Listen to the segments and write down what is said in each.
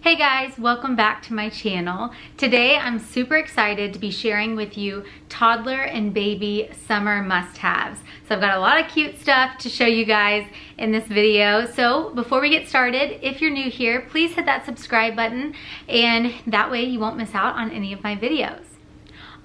Hey guys, welcome back to my channel. Today I'm super excited to be sharing with you toddler and baby summer must-haves. So I've got a lot of cute stuff to show you guys in this video. So before we get started, if you're new here, please hit that subscribe button and that way you won't miss out on any of my videos.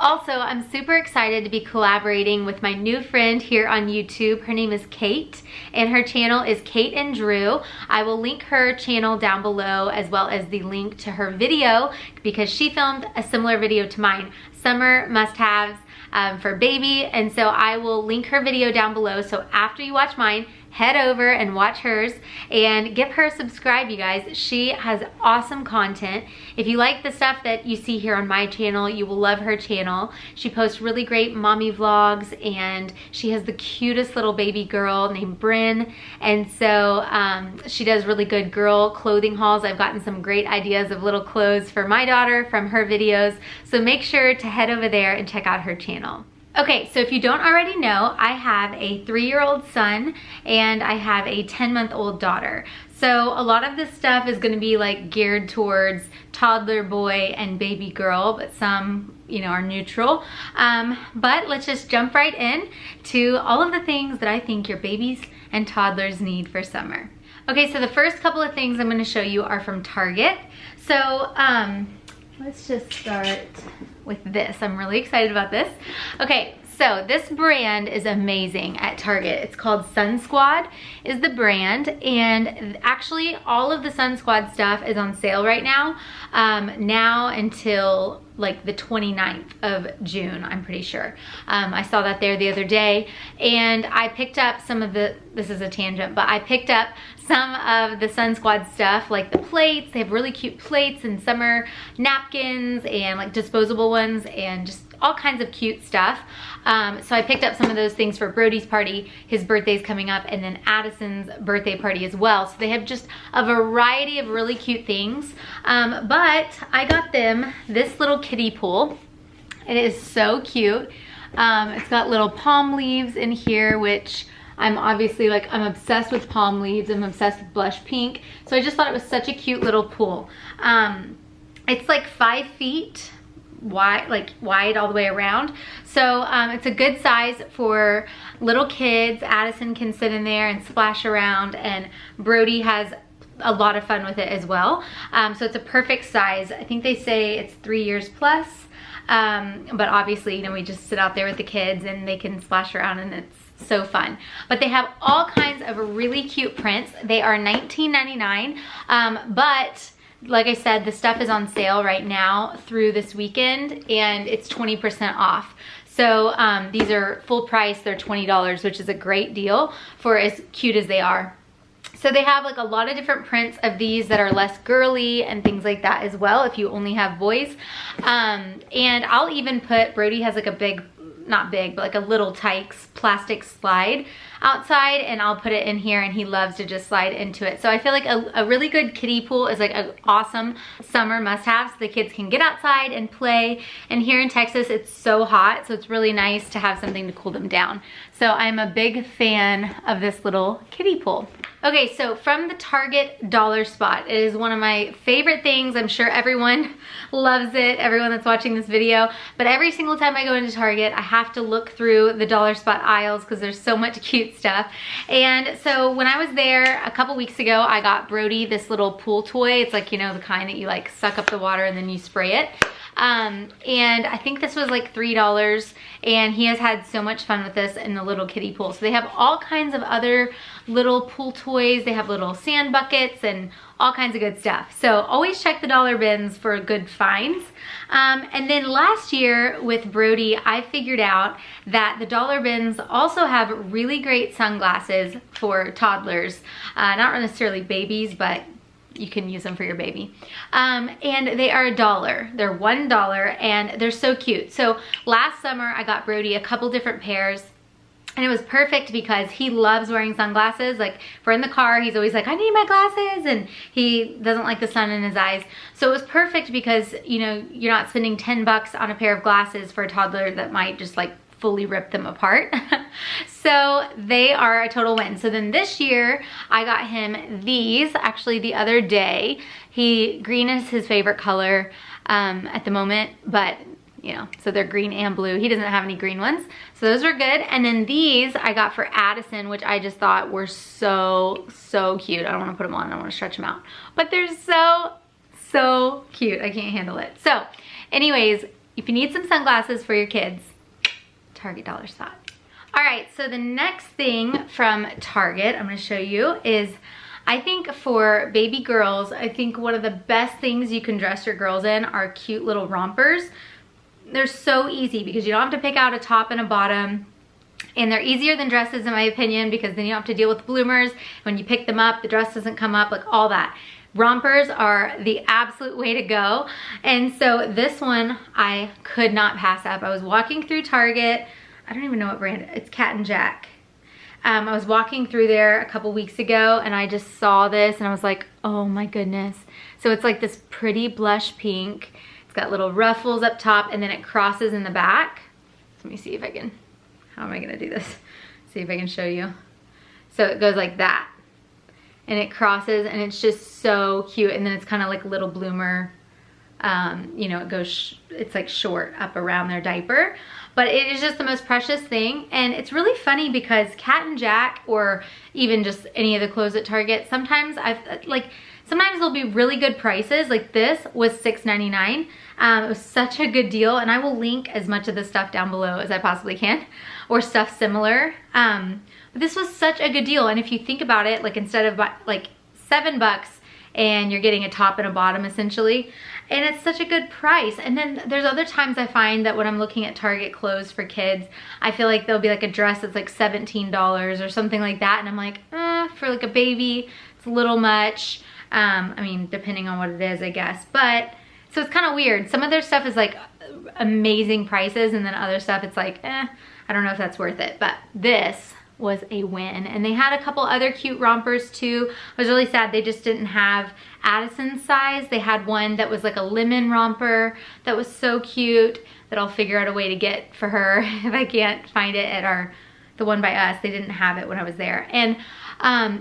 Also, I'm super excited to be collaborating with my new friend here on YouTube. Her name is Kate, and her channel is Kate and Drew. I will link her channel down below as well as the link to her video because she filmed a similar video to mine, Summer Must-Haves for Baby, and so I will link her video down below. So after you watch mine, head over and watch hers and give her a subscribe, you guys. She has awesome content. If you like the stuff that you see here on my channel, you will love her channel. She posts really great mommy vlogs and she has the cutest little baby girl named Bryn, and so she does really good girl clothing hauls. I've gotten some great ideas of little clothes for my daughter from her videos, so make sure to head over there and check out her channel. Okay, so if you don't already know, I have a 3-year-old son and I have a 10-month-old daughter. So a lot of this stuff is gonna be like geared towards toddler boy and baby girl, but some, you know, are neutral. But let's just jump right in to all of the things that I think your babies and toddlers need for summer. Okay, so the first couple of things I'm gonna show you are from Target. So let's just start with this. I'm really excited about this. Okay, so this brand is amazing at Target. It's called Sun Squad is the brand, and actually all of the Sun Squad stuff is on sale right now. Now until like the 29th of June, I'm pretty sure. I saw that there the other day, and I picked up some of the, this is a tangent, but I picked up some of the Sun Squad stuff, like the plates. They have really cute plates and summer napkins and like disposable ones and just all kinds of cute stuff. So I picked up some of those things for Brody's party. His birthday's coming up, and then Addison's birthday party as well. So they have just a variety of really cute things. But I got them this little kiddie pool. It is so cute. It's got little palm leaves in here, which I'm obviously like, I'm obsessed with palm leaves. I'm obsessed with blush pink. So I just thought it was such a cute little pool. It's like 5 feet wide, like wide all the way around. So it's a good size for little kids. Addison can sit in there and splash around, and Brody has a lot of fun with it as well. So it's a perfect size. I think they say it's 3 years plus. But obviously, you know, we just sit out there with the kids and they can splash around, and it's so fun. But they have all kinds of really cute prints. They are $19.99, but like I said, the stuff is on sale right now through this weekend, and it's 20% off. So these are full price. They're $20, which is a great deal for as cute as they are. So they have like a lot of different prints of these that are less girly and things like that as well if you only have boys. And I'll even put, Brody has like a big, not big, but like a little Tykes plastic slide outside, and I'll put it in here, and he loves to just slide into it. So I feel like a really good kiddie pool is like an awesome summer must-have, so the kids can get outside and play. And here in Texas, it's so hot, so it's really nice to have something to cool them down. So I'm a big fan of this little kiddie pool. Okay, so from the Target dollar spot, it is one of my favorite things. I'm sure everyone loves it, everyone that's watching this video, but every single time I go into Target, I have to look through the dollar spot aisles because there's so much cute stuff. And so when I was there a couple weeks ago, I got Brody this little pool toy. It's like, you know, the kind that you like suck up the water and then you spray it. And I think this was like $3, and he has had so much fun with this in the little kiddie pool. So they have all kinds of other little pool toys. They have little sand buckets and all kinds of good stuff. So always check the dollar bins for good finds. And then last year with Brody, I figured out that the dollar bins also have really great sunglasses for toddlers. Not necessarily babies, but you can use them for your baby. And they are $1. They're $1, and they're so cute. So last summer I got Brody a couple different pairs, and it was perfect because he loves wearing sunglasses. Like, if we're in the car, he's always like, I need my glasses, and he doesn't like the sun in his eyes. So it was perfect because, you know, you're not spending 10 bucks on a pair of glasses for a toddler that might just like fully rip them apart. So they are a total win. So then this year I got him these actually the other day. Green is his favorite color at the moment, but you know, so they're green and blue. He doesn't have any green ones, so those are good. And then these I got for Addison, which I just thought were so cute. I don't want to put them on, I don't want to stretch them out, but they're so cute. I can't handle it. So anyways, if you need some sunglasses for your kids, Target dollar spot. All right, so the next thing from Target I'm going to show you is, I think for baby girls, I think one of the best things you can dress your girls in are cute little rompers. They're so easy because you don't have to pick out a top and a bottom, and they're easier than dresses in my opinion, because then you don't have to deal with bloomers. When you pick them up, the dress doesn't come up, like all that. Rompers are the absolute way to go. And so this one I could not pass up. I was walking through Target. I don't even know what brand, it's Cat and Jack. I was walking through there a couple weeks ago and I just saw this and I was like, oh my goodness. So it's like this pretty blush pink. It's got little ruffles up top and then it crosses in the back. Let me see if I can, how am I gonna do this? See if I can show you. So it goes like that. And it crosses and it's just so cute. And then it's kind of like little bloomer, you know, it goes, it's like short up around their diaper. But it is just the most precious thing. And it's really funny because Cat and Jack, or even just any of the clothes at Target, sometimes sometimes they'll be really good prices. Like this was $6.99. It was such a good deal, and I will link as much of the stuff down below as I possibly can, or stuff similar. But this was such a good deal, and if you think about it, like instead of like $7 and you're getting a top and a bottom essentially, and it's such a good price. And then there's other times I find that when I'm looking at Target clothes for kids, I feel like there'll be like a dress that's like $17 or something like that, and I'm like, for like a baby, it's a little much. I mean, depending on what it is, I guess. But so it's kind of weird. Some of their stuff is like amazing prices, and then other stuff it's like, I don't know if that's worth it. But this was a win. And they had a couple other cute rompers too. I was really sad they just didn't have Addison's size. They had one that was like a lemon romper that was so cute that I'll figure out a way to get for her if I can't find it at the one by us. They didn't have it when I was there. And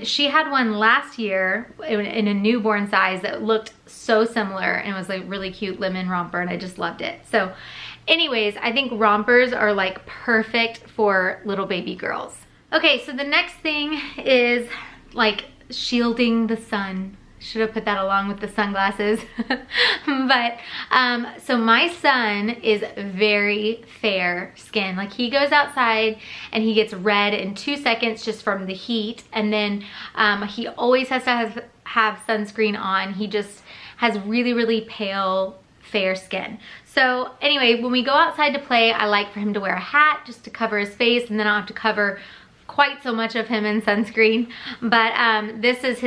she had one last year in a newborn size that looked so similar, and it was like really cute lemon romper, and I just loved it. So anyways, I think rompers are like perfect for little baby girls. Okay, so the next thing is like shielding the sun. Should have put that along with the sunglasses. But so my son is very fair skin. Like he goes outside and he gets red in 2 seconds just from the heat, and then he always has to have sunscreen on. He just has really pale fair skin. So anyway, when we go outside to play, I like for him to wear a hat just to cover his face, and then I'll have to cover quite so much of him in sunscreen. But this is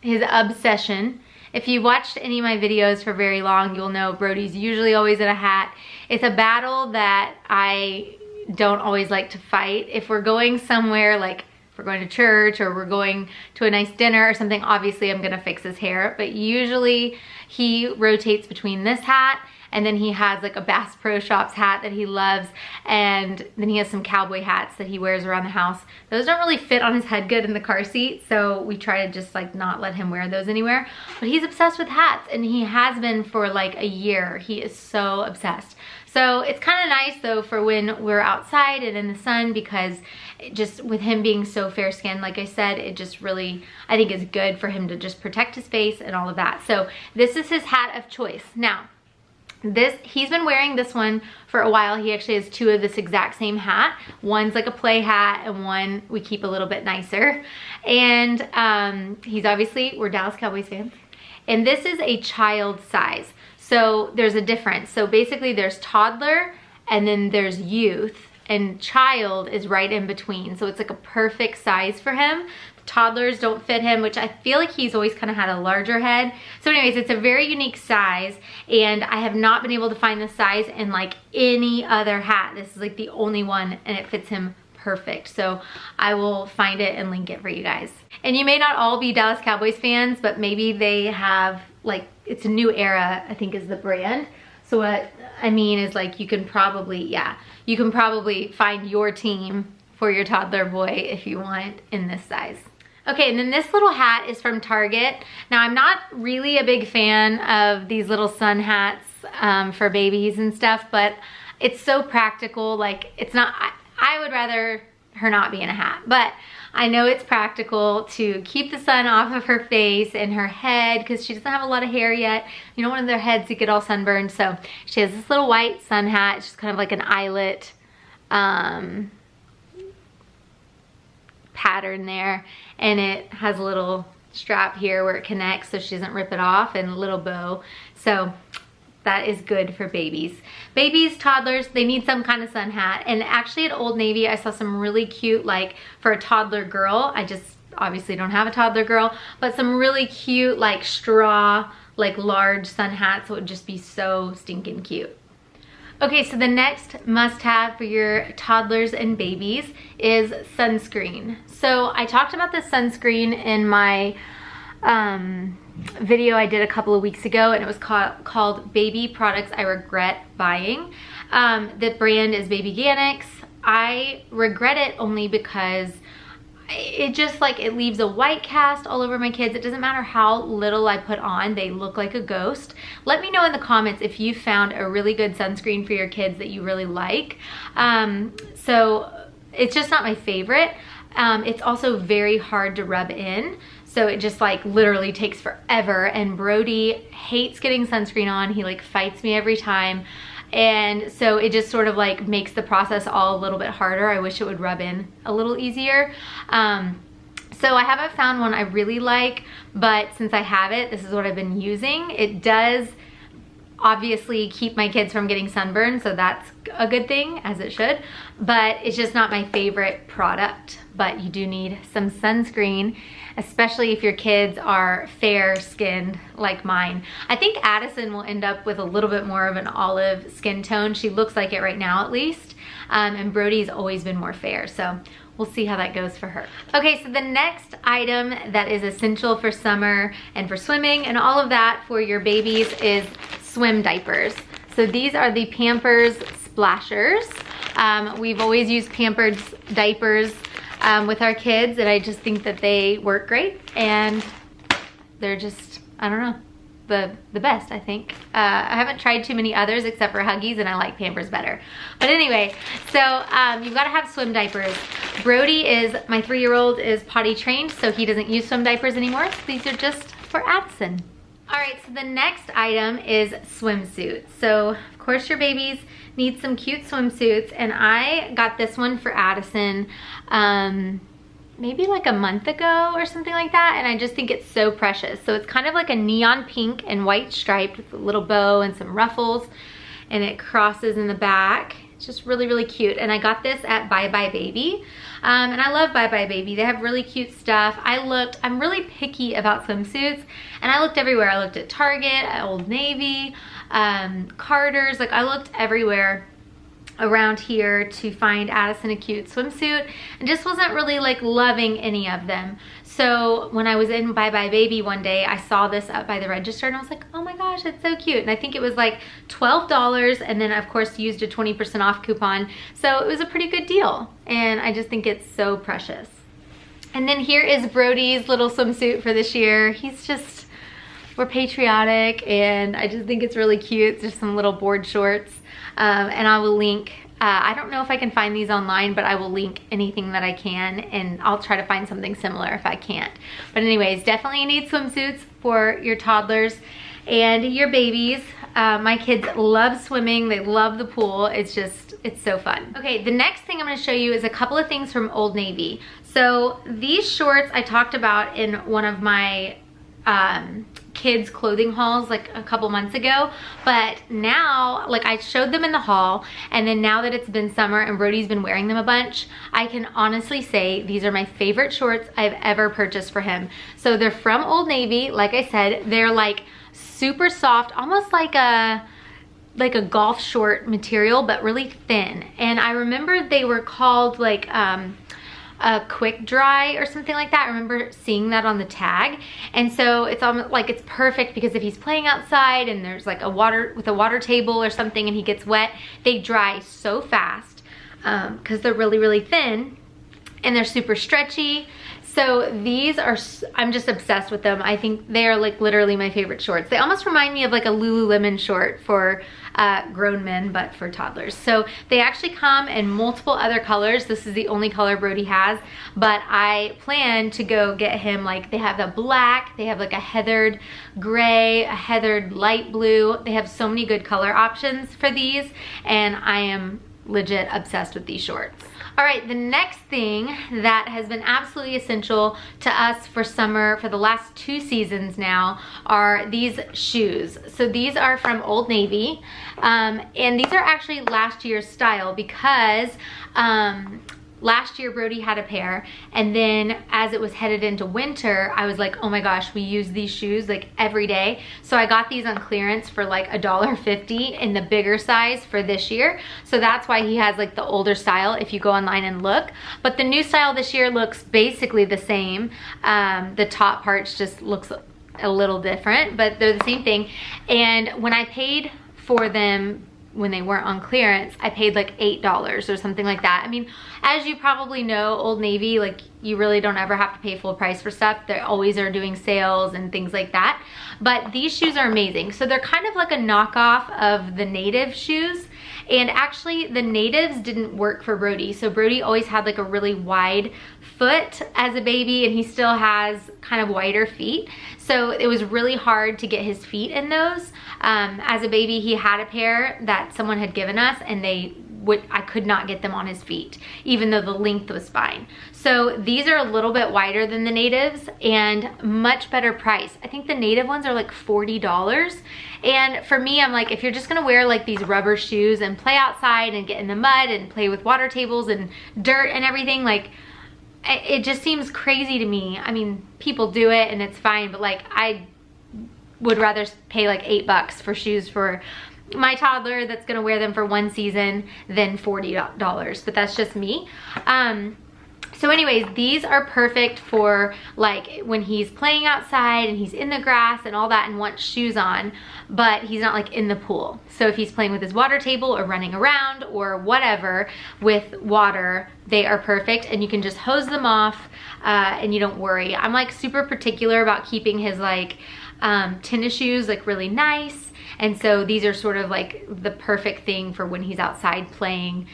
his obsession. If you watched any of my videos for very long, you'll know Brody's usually always in a hat. It's a battle that I don't always like to fight. If we're going somewhere, like if we're going to church or we're going to a nice dinner or something, obviously I'm gonna fix his hair. But usually he rotates between this hat, and then he has like a Bass Pro Shops hat that he loves, and then he has some cowboy hats that he wears around the house. Those don't really fit on his head good in the car seat, so we try to just like not let him wear those anywhere. But he's obsessed with hats, and he has been for like a year. He is so obsessed. So it's kind of nice though for when we're outside and in the sun, because just with him being so fair skinned, like I said, it just really, I think is good for him to just protect his face and all of that. So this is his hat of choice. Now, he's been wearing this one for a while. He actually has two of this exact same hat. One's like a play hat and one we keep a little bit nicer. And he's obviously, we're Dallas Cowboys fans. And this is a child size. So there's a difference. So basically there's toddler and then there's youth, and child is right in between. So it's like a perfect size for him. Toddlers don't fit him, which I feel like he's always kind of had a larger head. So anyways, it's a very unique size, and I have not been able to find this size in like any other hat. This is like the only one, and it fits him perfect. So I will find it and link it for you guys. And you may not all be Dallas Cowboys fans, but maybe they have like, it's a New Era, I think is the brand. So what I mean is like you can probably find your team for your toddler boy if you want in this size. Okay, and then this little hat is from Target. Now, I'm not really a big fan of these little sun hats for babies and stuff, but it's so practical. Like, it's not, I would rather her not be in a hat, but I know it's practical to keep the sun off of her face and her head because she doesn't have a lot of hair yet. You don't want their heads to get all sunburned. So she has this little white sun hat. It's just kind of like an eyelet pattern there, and it has a little strap here where it connects so she doesn't rip it off, and a little bow. So that is good for babies. Babies, toddlers, they need some kind of sun hat. And actually at Old Navy, I saw some really cute, like for a toddler girl. I just obviously don't have a toddler girl, but some really cute like straw, like large sun hats would just be so stinking cute. Okay, so the next must-have for your toddlers and babies is sunscreen. So I talked about this sunscreen in my video I did a couple of weeks ago, and it was called Baby Products I Regret Buying. The brand is Babyganics. I regret it only because it just like, it leaves a white cast all over my kids. It doesn't matter how little I put on, they look like a ghost. Let me know in the comments if you found a really good sunscreen for your kids that you really like. So it's just not my favorite. It's also very hard to rub in. So it just like literally takes forever, and Brody hates getting sunscreen on. He like fights me every time. And so it just sort of like makes the process all a little bit harder. I wish it would rub in a little easier. So I haven't found one I really like, but since I have it, this is what I've been using. It does obviously keep my kids from getting sunburned, so that's a good thing, as it should, but it's just not my favorite product. But you do need some sunscreen, especially if your kids are fair skinned like mine. I think Addison will end up with a little bit more of an olive skin tone. She looks like it right now at least, and Brody's always been more fair, so we'll see how that goes for her. Okay, so the next item that is essential for summer and for swimming and all of that for your babies is swim diapers. So these are the Pampers Splashers. We've always used Pampers diapers with our kids, and I just think that they work great, and they're just, I don't know, the best, I think. I haven't tried too many others except for Huggies, and I like Pampers better. But anyway, so you've got to have swim diapers. Brody is, my 3-year-old is potty trained, so he doesn't use swim diapers anymore. So these are just for Addison. All right, so the next item is swimsuits. So of course your babies need some cute swimsuits, and I got this one for Addison maybe like a month ago or something like that, and I just think it's so precious. So it's kind of like a neon pink and white striped with a little bow and some ruffles, and it crosses in the back. It's just really, really cute. And I got this at Bye Bye Baby. And I love Bye Bye Baby. They have really cute stuff. I'm really picky about swimsuits, and I looked everywhere. I looked at Target, at Old Navy, Carter's. Like, I looked everywhere around here to find Addison a cute swimsuit, and just wasn't really like loving any of them. So when I was in Bye Bye Baby one day, I saw this up by the register, and I was like, oh my gosh, it's so cute. And I think it was like $12, and then of course used a 20% off coupon. So it was a pretty good deal, and I just think it's so precious. And then here is Brody's little swimsuit for this year. He's just, we're patriotic, and I just think it's really cute. It's just some little board shorts. And I will link, I don't know if I can find these online, but I will link anything that I can, and I'll try to find something similar if I can't. But anyways, definitely need swimsuits for your toddlers and your babies. My kids love swimming. They love the pool. It's so fun. Okay, the next thing I'm gonna show you is a couple of things from Old Navy. So these shorts I talked about in one of my kids clothing hauls like a couple months ago, but now, like, I showed them in the haul, and then now that it's been summer and Brody's been wearing them a bunch, I can honestly say these are my favorite shorts I've ever purchased for him. So they're from Old Navy. Like I said, they're like super soft, almost like a golf short material, but really thin. And I remember they were called like a quick dry or something like that. I remember seeing that on the tag. And so it's almost like it's perfect because if he's playing outside and there's like a water table or something and he gets wet, they dry so fast because they're really, really thin, and they're super stretchy. So these are, I'm just obsessed with them. I think they are like literally my favorite shorts. They almost remind me of like a Lululemon short for grown men, but for toddlers. So they actually come in multiple other colors. This is the only color Brody has, but I plan to go get him, like, they have a black, they have like a heathered gray, a heathered light blue. They have so many good color options for these, and I am legit obsessed with these shorts. All right, the next thing that has been absolutely essential to us for summer for the last 2 seasons now are these shoes. So these are from Old Navy, and these are actually last year's style because last year Brody had a pair, and then as it was headed into winter, I was like, oh my gosh, we use these shoes like every day. So I got these on clearance for like $1.50 in the bigger size for this year. So that's why he has like the older style if you go online and look. But the new style this year looks basically the same. The top parts just looks a little different, but they're the same thing. And when I paid for them when they weren't on clearance, I paid like $8 or something like that. I mean, as you probably know, Old Navy, like, you really don't ever have to pay full price for stuff. They always are doing sales and things like that. But these shoes are amazing. So they're kind of like a knockoff of the native shoes. And actually the natives didn't work for Brody. So Brody always had like a really wide foot as a baby, and he still has kind of wider feet. So it was really hard to get his feet in those. As a baby, he had a pair that someone had given us, and I could not get them on his feet, even though the length was fine. So these are a little bit wider than the natives and much better price. I think the native ones are like $40. And for me, I'm like, if you're just gonna wear like these rubber shoes and play outside and get in the mud and play with water tables and dirt and everything, like, it just seems crazy to me. I mean, people do it and it's fine, but like, I would rather pay like $8 for shoes for my toddler that's gonna wear them for 1 season than $40, but that's just me. So anyways, these are perfect for like when he's playing outside and he's in the grass and all that and wants shoes on, but he's not like in the pool. So if he's playing with his water table or running around or whatever with water, they are perfect, and you can just hose them off and you don't worry. I'm like super particular about keeping his like tennis shoes like really nice. And so these are sort of like the perfect thing for when he's outside playing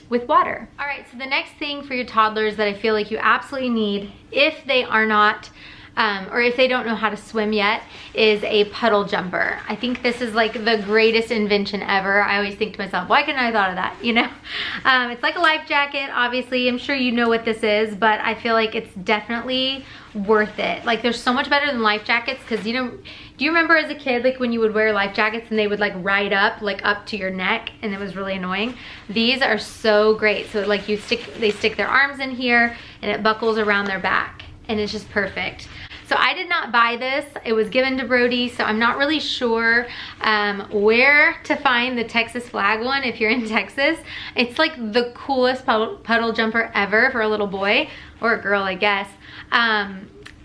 with water. All right, so the next thing for your toddlers that I feel like you absolutely need if they are not, or if they don't know how to swim yet, is a puddle jumper. I think this is like the greatest invention ever. I always think to myself, why couldn't I have thought of that, you know? It's like a life jacket, obviously. I'm sure you know what this is, but I feel like it's definitely worth it. Like, there's so much better than life jackets, because, you know, do you remember as a kid, like when you would wear life jackets and they would like ride up, like up to your neck, and it was really annoying? These are so great. So like they stick their arms in here and it buckles around their back, and it's just perfect. So I did not buy this. It was given to Brody, so I'm not really sure where to find the Texas flag one if you're in Texas. It's like the coolest puddle jumper ever for a little boy, or a girl, I guess.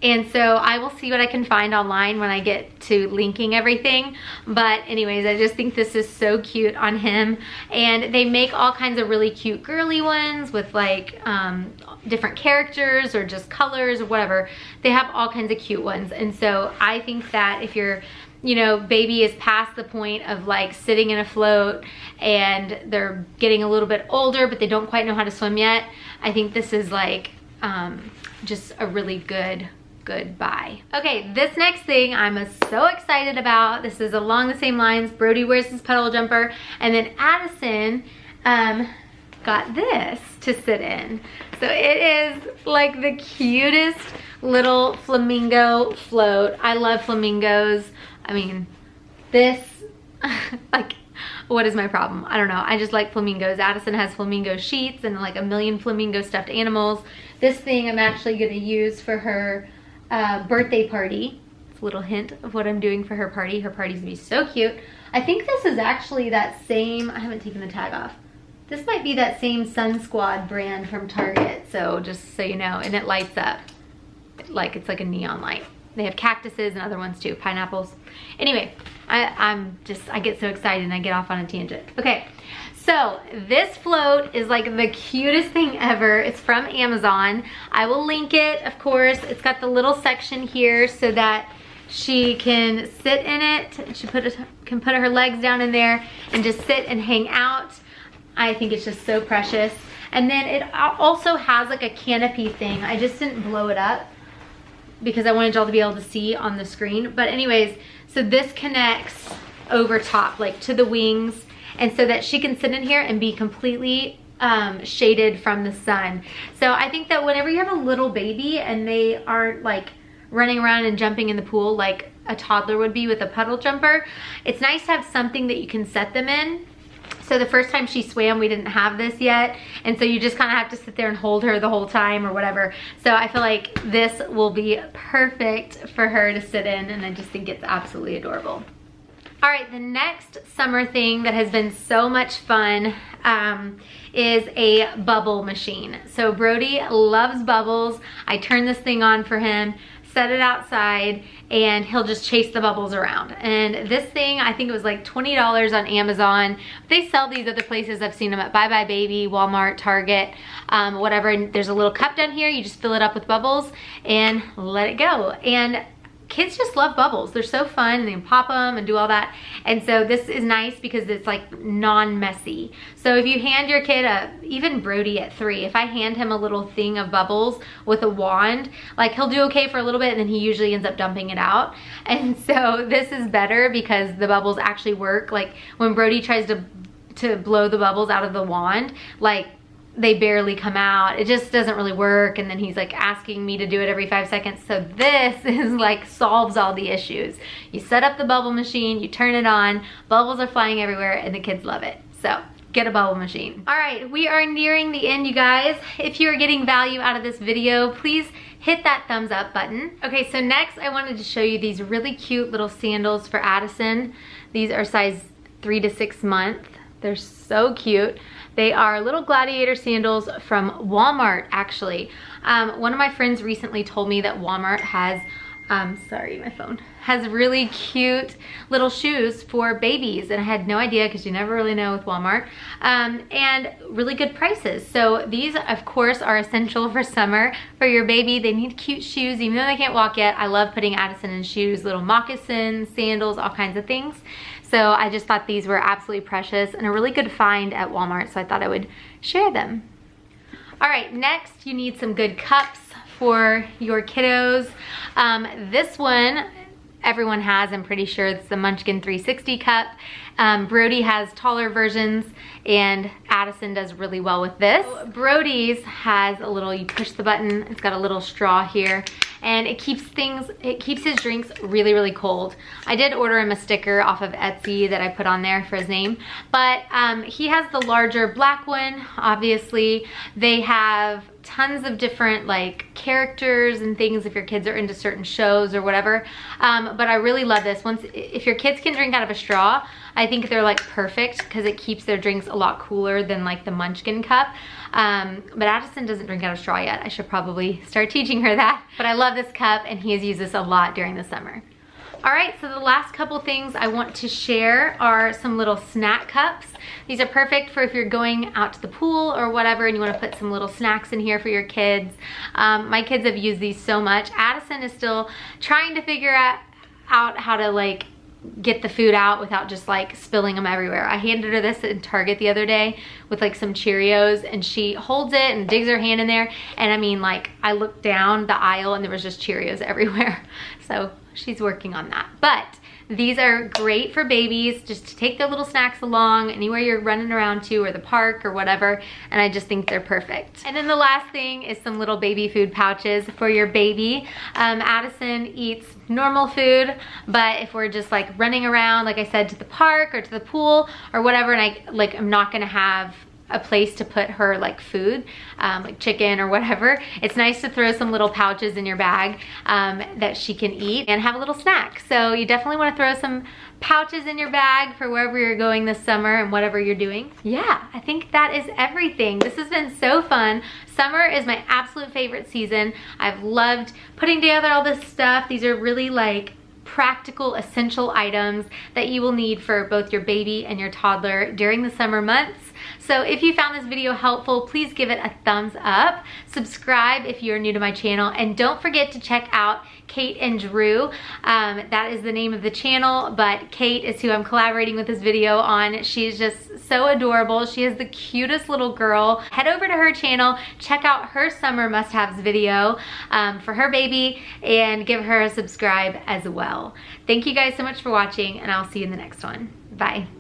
And so I will see what I can find online when I get to linking everything. But anyways, I just think this is so cute on him. And they make all kinds of really cute girly ones with like different characters or just colors or whatever. They have all kinds of cute ones. And so I think that if you're, you know, baby is past the point of like sitting in a float and they're getting a little bit older but they don't quite know how to swim yet, I think this is like just a really good buy. Okay, this next thing I'm so excited about. This is along the same lines. Brody wears his puddle jumper, and then Addison got this to sit in. So it is like the cutest little flamingo float. I love flamingos. I mean, this, like, what is my problem? I don't know. I just like flamingos. Addison has flamingo sheets and like a million flamingo stuffed animals. This thing I'm actually gonna use for her birthday party. It's a little hint of what I'm doing for her party. Her party's gonna be so cute. I think this is actually that same, I haven't taken the tag off. This might be that same Sun Squad brand from Target. So just so you know, and it lights up like it's like a neon light. They have cactuses and other ones too, pineapples. Anyway, I get so excited and I get off on a tangent. Okay, so this float is like the cutest thing ever. It's from Amazon. I will link it, of course. It's got the little section here so that she can sit in it. She can put her legs down in there and just sit and hang out. I think it's just so precious. And then it also has like a canopy thing. I just didn't blow it up because I wanted y'all to be able to see on the screen. But anyways, so this connects over top, like to the wings, and so that she can sit in here and be completely shaded from the sun. So I think that whenever you have a little baby and they aren't like running around and jumping in the pool like a toddler would be with a puddle jumper, it's nice to have something that you can set them in. So the first time she swam, we didn't have this yet, and so you just kind of have to sit there and hold her the whole time or whatever. So I feel like this will be perfect for her to sit in, and I just think it's absolutely adorable. All right, the next summer thing that has been so much fun is a bubble machine. So Brody loves bubbles. I turn this thing on for him, set it outside, and he'll just chase the bubbles around. And this thing, I think it was like $20 on Amazon. They sell these other places. I've seen them at Bye Bye Baby, Walmart, Target, whatever. And there's a little cup down here. You just fill it up with bubbles and let it go. And kids just love bubbles. They're so fun. They can pop them and do all that. And so this is nice because it's like non-messy. So if you hand your kid even Brody at 3, if I hand him a little thing of bubbles with a wand, like he'll do okay for a little bit and then he usually ends up dumping it out. And so this is better because the bubbles actually work. Like when Brody tries to blow the bubbles out of the wand, like they barely come out. It just doesn't really work, and then he's like asking me to do it every 5 seconds. So this is like solves all the issues. You set up the bubble machine, you turn it on, bubbles are flying everywhere, and the kids love it. So get a bubble machine. All right, we are nearing the end, you guys. If you are getting value out of this video, please hit that thumbs up button. Okay, so next I wanted to show you these really cute little sandals for Addison. These are size 3 to 6 months. They're so cute. They are little gladiator sandals from Walmart, actually. One of my friends recently told me that Walmart has, sorry, my phone, has really cute little shoes for babies. And I had no idea because you never really know with Walmart. And really good prices. So these, of course, are essential for summer. For your baby, they need cute shoes, even though they can't walk yet. I love putting Addison in shoes, little moccasins, sandals, all kinds of things. So I just thought these were absolutely precious and a really good find at Walmart, so I thought I would share them. All right, next you need some good cups for your kiddos. This one everyone has, I'm pretty sure. It's the Munchkin 360 cup. Brody has taller versions and Addison does really well with this. Brody's has a little, you push the button, it's got a little straw here, and it keeps his drinks really, really cold. I did order him a sticker off of Etsy that I put on there for his name, but he has the larger black one, obviously. They have tons of different like characters and things if your kids are into certain shows or whatever, but I really love this. If your kids can drink out of a straw, I think they're like perfect because it keeps their drinks a lot cooler than like the Munchkin cup. But Addison doesn't drink out of straw yet. I should probably start teaching her that. But I love this cup and he has used this a lot during the summer. All right, so the last couple things I want to share are some little snack cups. These are perfect for if you're going out to the pool or whatever and you want to put some little snacks in here for your kids. My kids have used these so much. Addison is still trying to figure out how to like get the food out without just like spilling them everywhere. I handed her this in Target the other day with like some Cheerios and she holds it and digs her hand in there, and I mean, like, I looked down the aisle and there was just Cheerios everywhere. So she's working on that. But these are great for babies, just to take their little snacks along anywhere you're running around to, or the park or whatever, and I just think they're perfect. And then the last thing is some little baby food pouches for your baby. Addison eats normal food, but if we're just like running around, like I said, to the park or to the pool or whatever, and I'm not gonna have a place to put her like food, like chicken or whatever, it's nice to throw some little pouches in your bag that she can eat and have a little snack. So you definitely want to throw some pouches in your bag for wherever you're going this summer and whatever you're doing. Yeah, I think that is everything. This has been so fun. Summer is my absolute favorite season. I've loved putting together all this stuff. These are really like practical, essential items that you will need for both your baby and your toddler during the summer months. So if you found this video helpful, please give it a thumbs up. Subscribe if you're new to my channel, and don't forget to check out Kate and Drew. That is the name of the channel, but Kate is who I'm collaborating with this video on. She's just so adorable. She is the cutest little girl. Head over to her channel, check out her summer must-haves video for her baby, and give her a subscribe as well. Thank you guys so much for watching, and I'll see you in the next one. Bye.